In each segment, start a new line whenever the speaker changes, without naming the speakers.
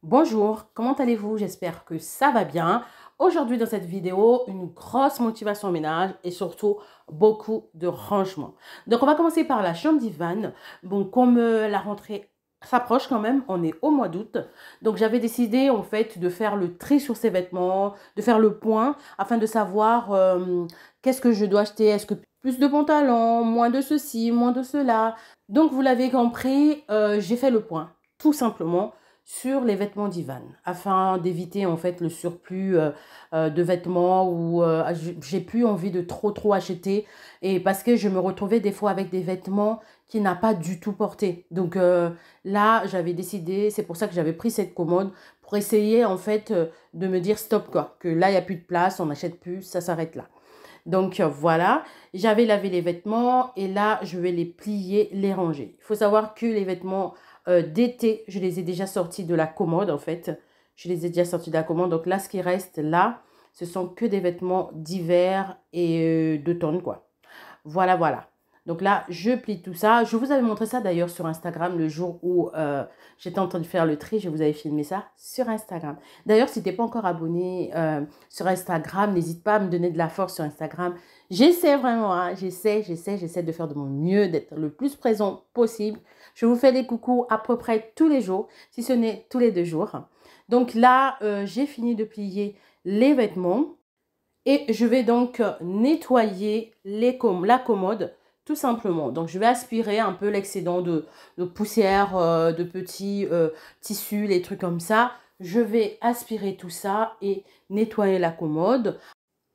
Bonjour, comment allez-vous? J'espère que ça va bien. Aujourd'hui dans cette vidéo, une grosse motivation au ménage et surtout beaucoup de rangement. Donc on va commencer par la chambre d'Ivan. Bon, comme la rentrée s'approche quand même, on est au mois d'août. Donc j'avais décidé en fait de faire le tri sur ses vêtements, de faire le point afin de savoir qu'est-ce que je dois acheter. Est-ce que plus de pantalons, moins de ceci, moins de cela. Donc vous l'avez compris, j'ai fait le point tout simplement sur les vêtements d'Ivan afin d'éviter en fait le surplus de vêtements où j'ai plus envie de trop acheter et parce que je me retrouvais des fois avec des vêtements qui n'a pas du tout porté. Donc là, j'avais décidé, c'est pour ça que j'avais pris cette commode pour essayer en fait de me dire stop quoi, que là il n'y a plus de place, on n'achète plus, ça s'arrête là. Donc voilà, j'avais lavé les vêtements et là, je vais les plier, les ranger. Il faut savoir que les vêtements d'été, je les ai déjà sortis de la commode en fait. Je les ai déjà sortis de la commode. Donc là, ce qui reste là, ce sont que des vêtements d'hiver et d'automne quoi. Voilà. Donc là, je plie tout ça. Je vous avais montré ça d'ailleurs sur Instagram le jour où j'étais en train de faire le tri. Je vous avais filmé ça sur Instagram. D'ailleurs, si tu n'es pas encore abonné sur Instagram, n'hésite pas à me donner de la force sur Instagram. J'essaie vraiment, hein, j'essaie de faire de mon mieux, d'être le plus présent possible. Je vous fais des coucous à peu près tous les jours, si ce n'est tous les 2 jours. Donc là, j'ai fini de plier les vêtements. Et je vais donc nettoyer la commode tout simplement. Donc, je vais aspirer un peu l'excédent de poussière, de petits tissus, les trucs comme ça. Je vais aspirer tout ça et nettoyer la commode.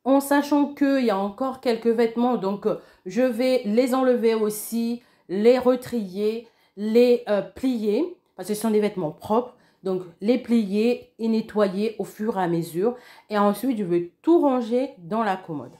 En sachant qu'il y a encore quelques vêtements, donc je vais les enlever aussi, les retrier, les plier, parce que ce sont des vêtements propres. Donc, les plier et nettoyer au fur et à mesure. Et ensuite, je vais tout ranger dans la commode.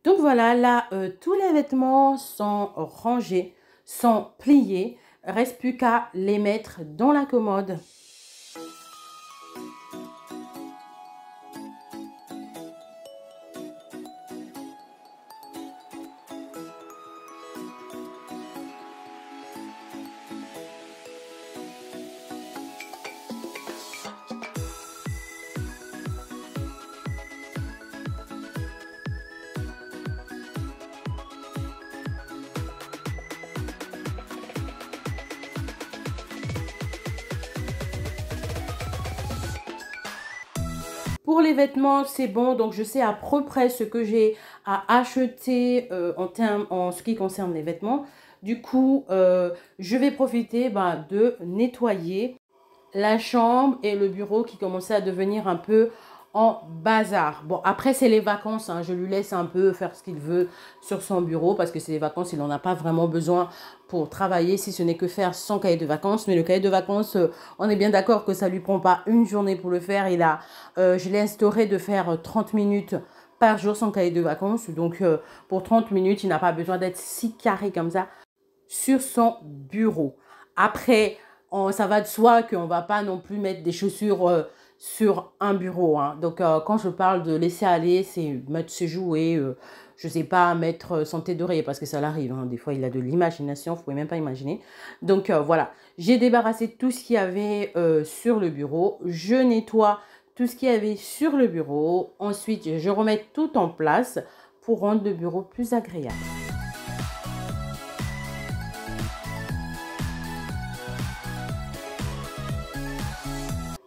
Donc voilà, là, tous les vêtements sont rangés, sont pliés. Reste plus qu'à les mettre dans la commode. Pour les vêtements, c'est bon. Donc, je sais à peu près ce que j'ai à acheter en ce qui concerne les vêtements. Du coup, je vais profiter de nettoyer la chambre et le bureau qui commençait à devenir un peu en bazar. Bon, après, c'est les vacances, hein. Je lui laisse un peu faire ce qu'il veut sur son bureau parce que c'est les vacances, il n'en a pas vraiment besoin pour travailler, si ce n'est que faire son cahier de vacances. Mais le cahier de vacances, on est bien d'accord que ça ne lui prend pas une journée pour le faire. Je l'ai instauré de faire 30 minutes par jour son cahier de vacances. Donc, pour 30 minutes, il n'a pas besoin d'être si carré comme ça sur son bureau. Après, ça va de soi qu'on ne va pas non plus mettre des chaussures sur un bureau, hein. Donc, quand je parle de laisser aller, c'est mettre ses jouets, je ne sais pas, mettre son thé d'oreiller parce que ça l'arrive, hein. Des fois, il a de l'imagination, vous ne pouvez même pas imaginer. Donc, voilà, j'ai débarrassé tout ce qu'il y avait sur le bureau. Je nettoie tout ce qu'il y avait sur le bureau. Ensuite, je remets tout en place pour rendre le bureau plus agréable.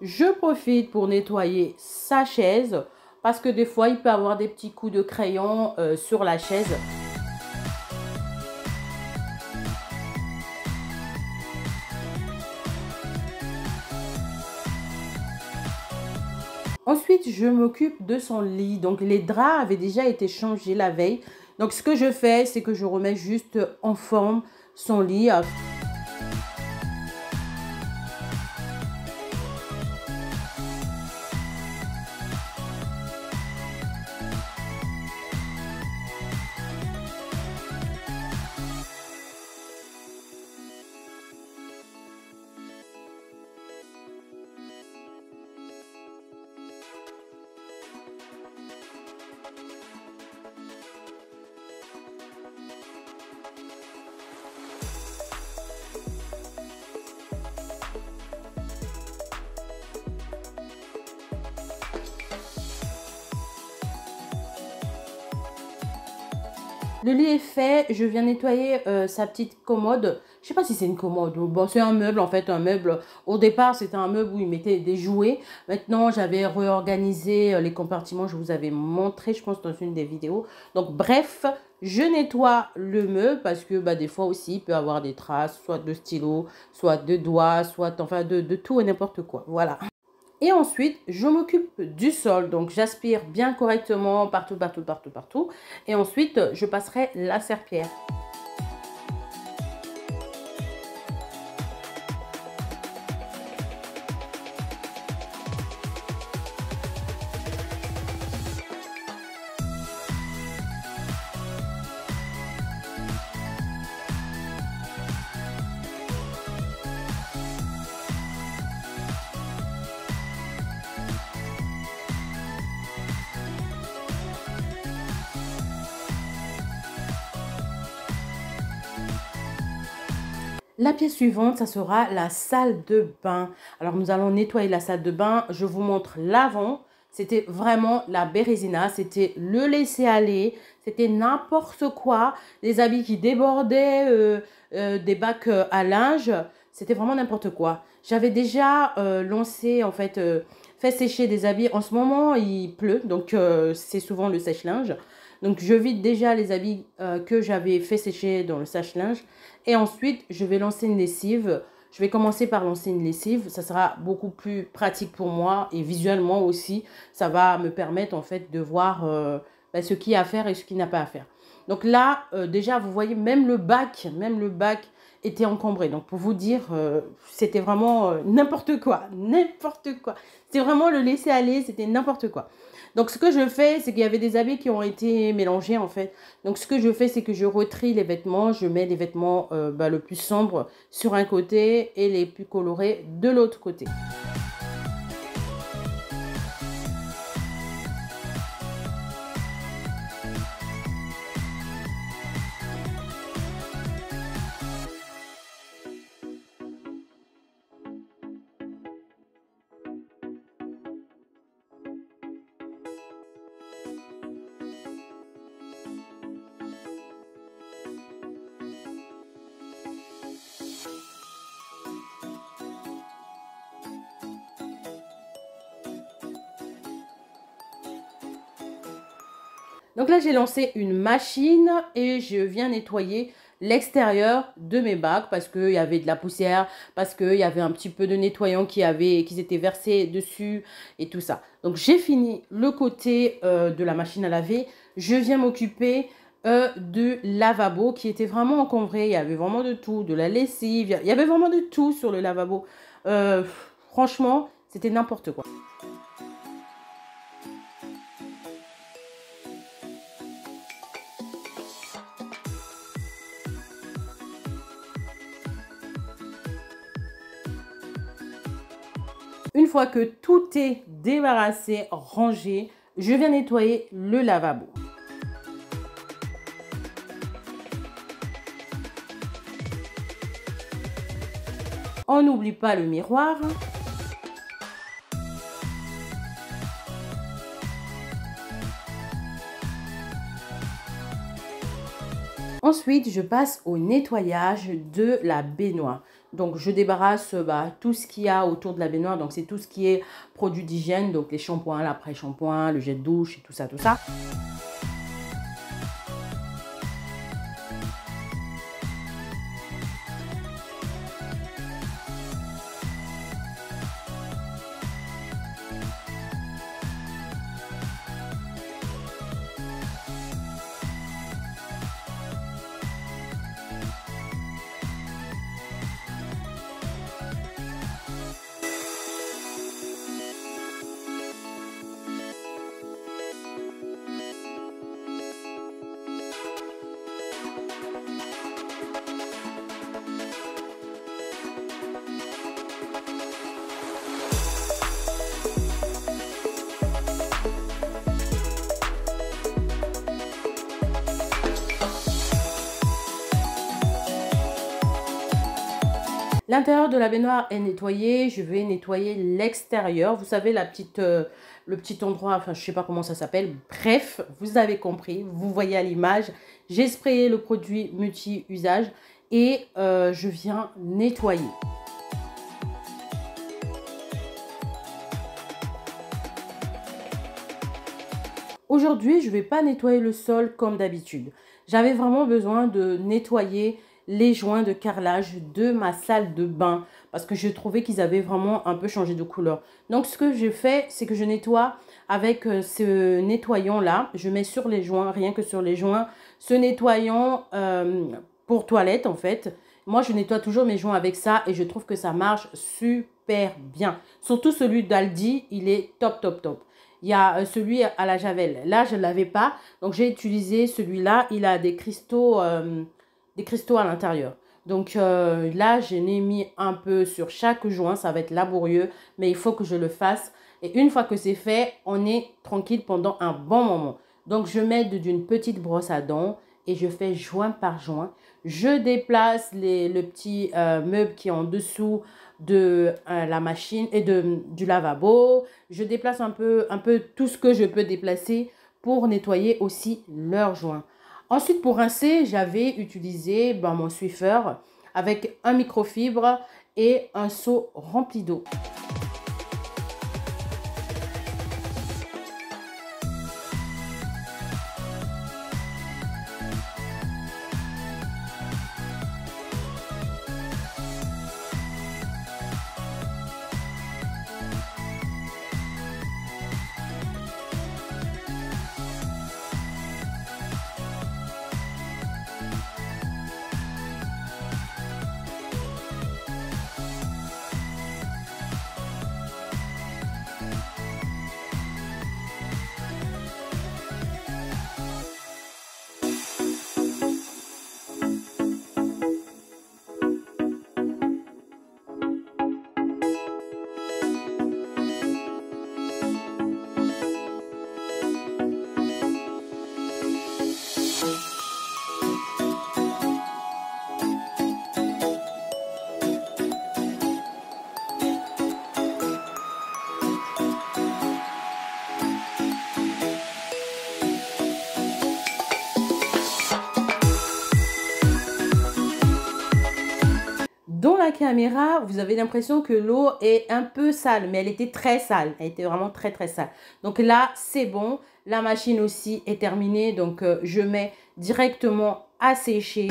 Je profite pour nettoyer sa chaise parce que des fois, il peut avoir des petits coups de crayon sur la chaise. Ensuite, je m'occupe de son lit. Donc, les draps avaient déjà été changés la veille. Donc, ce que je fais, c'est que je remets juste en forme son lit. Le lit est fait, je viens nettoyer sa petite commode. Je sais pas si c'est une commode. Bon, c'est un meuble en fait, un meuble. Au départ, c'était un meuble où il mettait des jouets. Maintenant, j'avais réorganisé les compartiments. Je vous avais montré, je pense, dans une des vidéos. Donc, bref, je nettoie le meuble parce que des fois aussi, il peut avoir des traces, soit de stylo, soit de doigts, soit enfin de tout et n'importe quoi. Voilà. Et ensuite, je m'occupe du sol. Donc, j'aspire bien correctement partout, partout, partout, partout. Et ensuite, je passerai la serpillière. La pièce suivante, ça sera la salle de bain. Alors, nous allons nettoyer la salle de bain. Je vous montre l'avant. C'était vraiment la bérésina. C'était le laisser-aller. C'était n'importe quoi. Des habits qui débordaient, des bacs à linge. C'était vraiment n'importe quoi. J'avais déjà lancé, en fait, fait sécher des habits. En ce moment, il pleut. Donc, c'est souvent le sèche-linge. Donc, je vide déjà les habits que j'avais fait sécher dans le sèche-linge. Et ensuite, je vais lancer une lessive. Je vais commencer par lancer une lessive. Ça sera beaucoup plus pratique pour moi et visuellement aussi. Ça va me permettre en fait de voir ce qu'il y a à faire et ce qu'il n'y a pas à faire. Donc là, déjà, vous voyez, même le bac était encombré. Donc pour vous dire, c'était vraiment n'importe quoi. N'importe quoi. C'était vraiment le laisser aller, c'était n'importe quoi. Donc, ce que je fais, c'est qu'il y avait des habits qui ont été mélangés, en fait. Donc, ce que je fais, c'est que je retrie les vêtements. Je mets les vêtements le plus sombres sur un côté et les plus colorés de l'autre côté. Donc là, j'ai lancé une machine et je viens nettoyer l'extérieur de mes bacs parce qu'il y avait de la poussière, parce qu'il y avait un petit peu de nettoyant qui s'était versé dessus et tout ça. Donc, j'ai fini le côté de la machine à laver. Je viens m'occuper de lavabo qui était vraiment encombré. Il y avait vraiment de tout, de la lessive. Il y avait vraiment de tout sur le lavabo. Franchement, c'était n'importe quoi. Une fois que tout est débarrassé, rangé, je viens nettoyer le lavabo. On n'oublie pas le miroir. Ensuite, je passe au nettoyage de la baignoire. Donc, je débarrasse tout ce qu'il y a autour de la baignoire. Donc, c'est tout ce qui est produits d'hygiène. Donc, les shampoings, l'après-shampoing, le jet de douche et tout ça, tout ça. L'intérieur de la baignoire est nettoyé. Je vais nettoyer l'extérieur. Vous savez, le petit endroit, enfin, je ne sais pas comment ça s'appelle. Bref, vous avez compris. Vous voyez à l'image. J'ai sprayé le produit multi-usage et je viens nettoyer. Aujourd'hui, je ne vais pas nettoyer le sol comme d'habitude. J'avais vraiment besoin de nettoyer les joints de carrelage de ma salle de bain parce que je trouvais qu'ils avaient vraiment un peu changé de couleur. Donc, ce que je fais, c'est que je nettoie avec ce nettoyant-là. Je mets sur les joints, rien que sur les joints, ce nettoyant pour toilette en fait. Moi, je nettoie toujours mes joints avec ça et je trouve que ça marche super bien. Surtout celui d'Aldi, il est top, top, top. Il y a celui à la Javel. Là, je ne l'avais pas. Donc, j'ai utilisé celui-là. Il a des cristaux à l'intérieur. Donc, là, je n'ai mis un peu sur chaque joint. Ça va être laborieux, mais il faut que je le fasse. Et une fois que c'est fait, on est tranquille pendant un bon moment. Donc, je m'aide d'une petite brosse à dents et je fais joint par joint. Je déplace le petit meuble qui est en dessous de la machine et du lavabo. Je déplace un peu tout ce que je peux déplacer pour nettoyer aussi leurs joints. Ensuite, pour rincer, j'avais utilisé mon Swiffer avec un microfibre et un seau rempli d'eau. caméra, vous avez l'impression que l'eau est un peu sale, mais elle était très sale. Elle était vraiment très, très sale. Donc là, c'est bon. La machine aussi est terminée. Donc, je mets directement à sécher.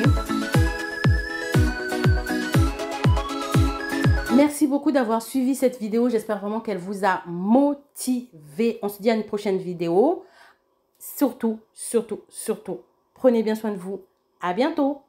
Merci beaucoup d'avoir suivi cette vidéo. J'espère vraiment qu'elle vous a motivé. On se dit à une prochaine vidéo. Surtout, surtout, surtout, prenez bien soin de vous. À bientôt.